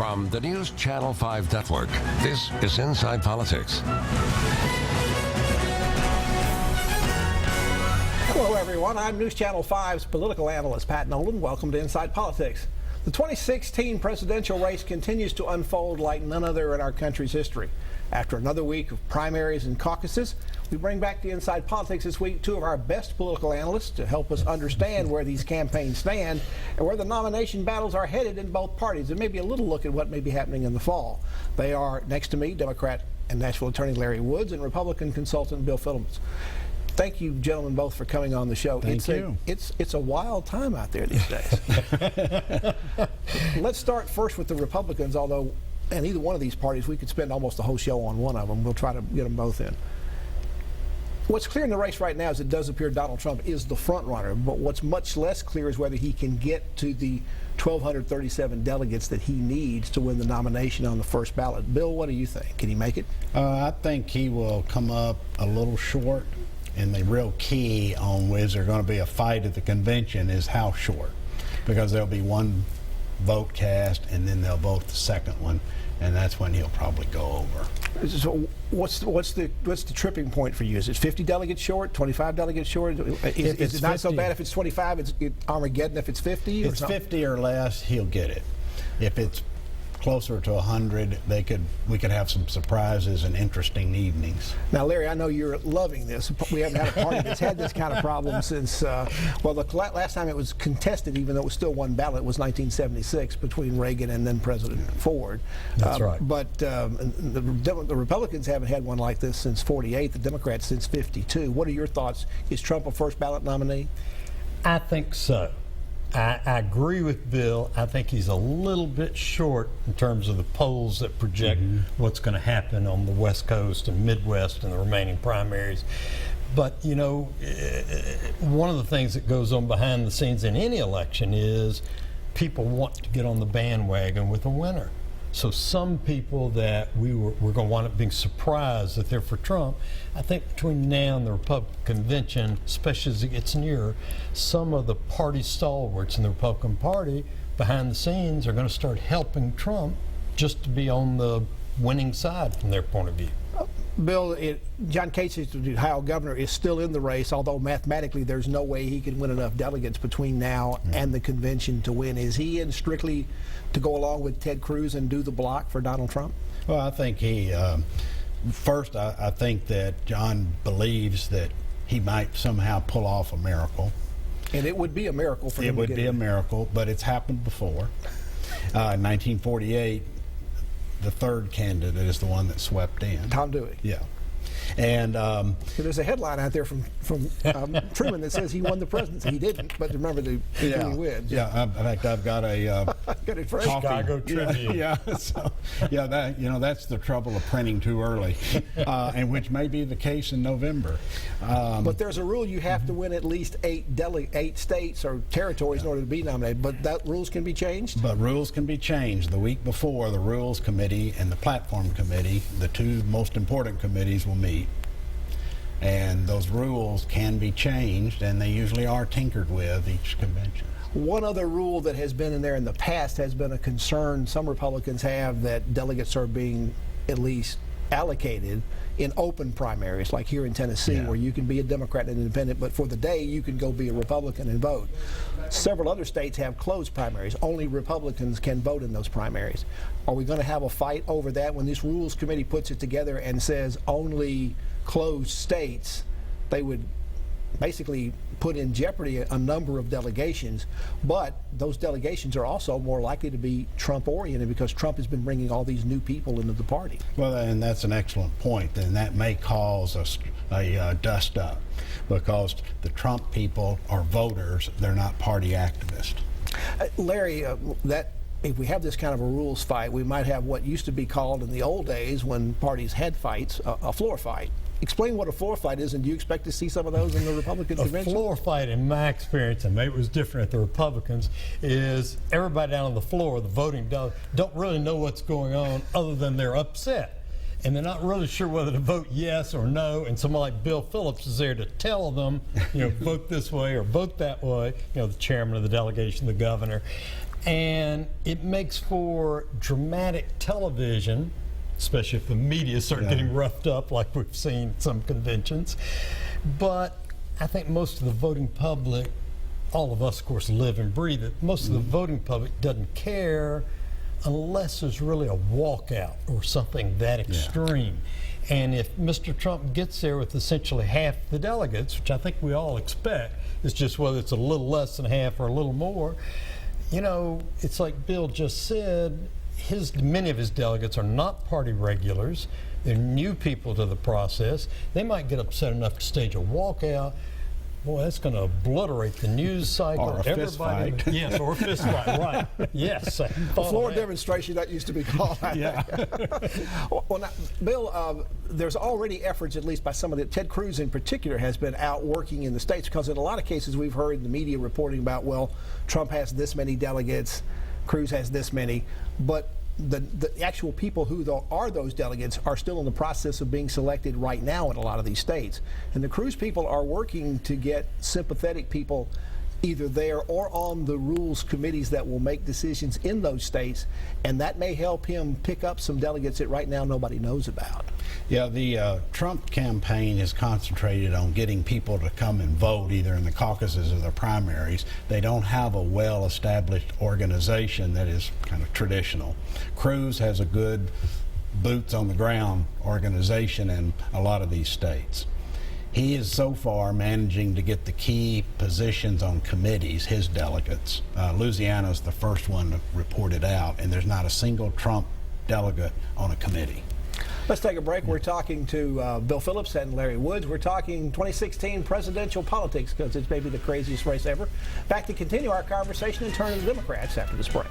From the News Channel 5 Network, this is Inside Politics. Hello, everyone. I'm News Channel 5's political analyst, Pat Nolan. Welcome to Inside Politics. The 2016 presidential race continues to unfold like none other in our country's history. After another week of primaries and caucuses, we bring back to Inside Politics this week two of our best political analysts to help us understand where these campaigns stand and where the nomination battles are headed in both parties, and maybe a little look at what may be happening in the fall. They are, next to me, Democrat and Nashville attorney Larry Woods and Republican consultant Bill Phillips. Thank you, gentlemen, both for coming on the show. Thank you. It's a wild time out there these days. Let's start first with the Republicans, although, and either one of these parties, we could spend almost the whole show on one of them. We'll try to get them both in. What's clear in the race right now is it does appear Donald Trump is the front runner, but what's much less clear is whether he can get to the 1,237 delegates that he needs to win the nomination on the first ballot. Bill, what do you think? Can he make it? I think he will come up a little short, and the real key on is there going to be a fight at the convention is how short, because there'll be one vote cast and then they'll vote the second one, and that's when he'll probably go over. So what's the tripping point for you? Is it 50 delegates short, 25 delegates short? Is it not 50, so bad if it's 25? It's Armageddon if it's 50? If it's 50 or less, he'll get it. If it's closer to 100, we could have some surprises and interesting evenings. Now, Larry, I know you're loving this. We haven't had a party that's had this kind of problem since, well, the last time it was contested, even though it was still one ballot, was 1976 between Reagan and then President Ford. That's right. But the Republicans haven't had one like this since 48, the Democrats since 52. What are your thoughts? Is Trump a first ballot nominee? I think so. I agree with Bill. I think he's a little bit short in terms of the polls that project what's going to happen on the West Coast and Midwest and the remaining primaries. But, you know, one of the things that goes on behind the scenes in any election is people want to get on the bandwagon with a winner. So some people that we're going to wind up being surprised that they're for Trump. I think between now and the Republican convention, especially as it gets nearer, some of the party stalwarts in the Republican Party behind the scenes are going to start helping Trump just to be on the winning side from their point of view. Bill, John Kasich, the Ohio governor, is still in the race, although mathematically there's no way he can win enough delegates between now and the convention to win. Is he in strictly to go along with Ted Cruz and do the block for Donald Trump? Well, I think he, first, I think that John believes that he might somehow pull off a miracle. And it would be a miracle for him. It would be a miracle, but it's happened before. In 1948, the third candidate is the one that swept in. Tom Dewey. Yeah. And there's a headline out there from Truman that says he won the presidency. He didn't, but remember the Dewey wins. Yeah, in fact, I've got a Chicago Tribune. Yeah, so, yeah, that's the trouble of printing too early, and which may be the case in November. But there's a rule: you have to win at least 8 states or territories in order to be nominated. But that rules can be changed. But rules can be changed. The week before, the Rules Committee and the Platform Committee, the two most important committees, will meet. And those rules can be changed, and they usually are tinkered with each convention. One other rule that has been in there in the past has been a concern some Republicans have, that delegates are being at least allocated in open primaries, like here in Tennessee, where you can be a Democrat and independent, but for the day you can go be a Republican and vote. Several other states have closed primaries. Only Republicans can vote in those primaries. Are we going to have a fight over that when this Rules Committee puts it together and says only closed states? They would basically put in jeopardy a number of delegations, but those delegations are also more likely to be Trump-oriented because Trump has been bringing all these new people into the party. Well, and that's an excellent point, and that may cause a dust-up because the Trump people are voters, they're not party activists. Larry, if we have this kind of a rules fight, we might have what used to be called in the old days when parties had fights, a floor fight. Explain what a floor fight is, and do you expect to see some of those in the Republican convention? A floor fight, in my experience, and maybe it was different at the Republicans, is everybody down on the floor, the voting don't really know what's going on other than they're upset. And they're not really sure whether to vote yes or no, and someone like Bill Phillips is there to tell them, vote this way or vote that way, the chairman of the delegation, the governor. And it makes for dramatic television, especially if the media start getting roughed up like we've seen at some conventions. But I think most of the voting public, all of us, of course, live and breathe it. Most of the voting public doesn't care unless there's really a walkout or something that extreme. And if Mr. Trump gets there with essentially half the delegates, which I think we all expect, it's just whether it's a little less than half or a little more, you know, it's like Bill just said, many of his delegates are not party regulars. They're new people to the process. They might get upset enough to stage a walkout. Boy, that's going to obliterate the news cycle. Or a fist fight. Yes, or a fist fight, right. Yes. A floor demonstration, that used to be called. Yeah. Well, now, Bill, there's already efforts, at least by some of the, Ted Cruz in particular, has been out working in the states, because in a lot of cases we've heard the media reporting about, well, Trump has this many delegates, Cruz has this many, but the actual people who are those delegates are still in the process of being selected right now in a lot of these states. And the Cruz people are working to get sympathetic people either there or on the rules committees that will make decisions in those states, and that may help him pick up some delegates that right now nobody knows about. Yeah, the Trump campaign is concentrated on getting people to come and vote either in the caucuses or the primaries. They don't have a well-established organization that is kind of traditional. Cruz has a good boots on the ground organization in a lot of these states. He is so far managing to get the key positions on committees, his delegates. Louisiana is the first one to report it out, and there's not a single Trump delegate on a committee. Let's take a break. We're talking to Bill Phillips and Larry Woods. We're talking 2016 presidential politics, because it's maybe the craziest race ever. Back to continue our conversation and turn to the Democrats after this break.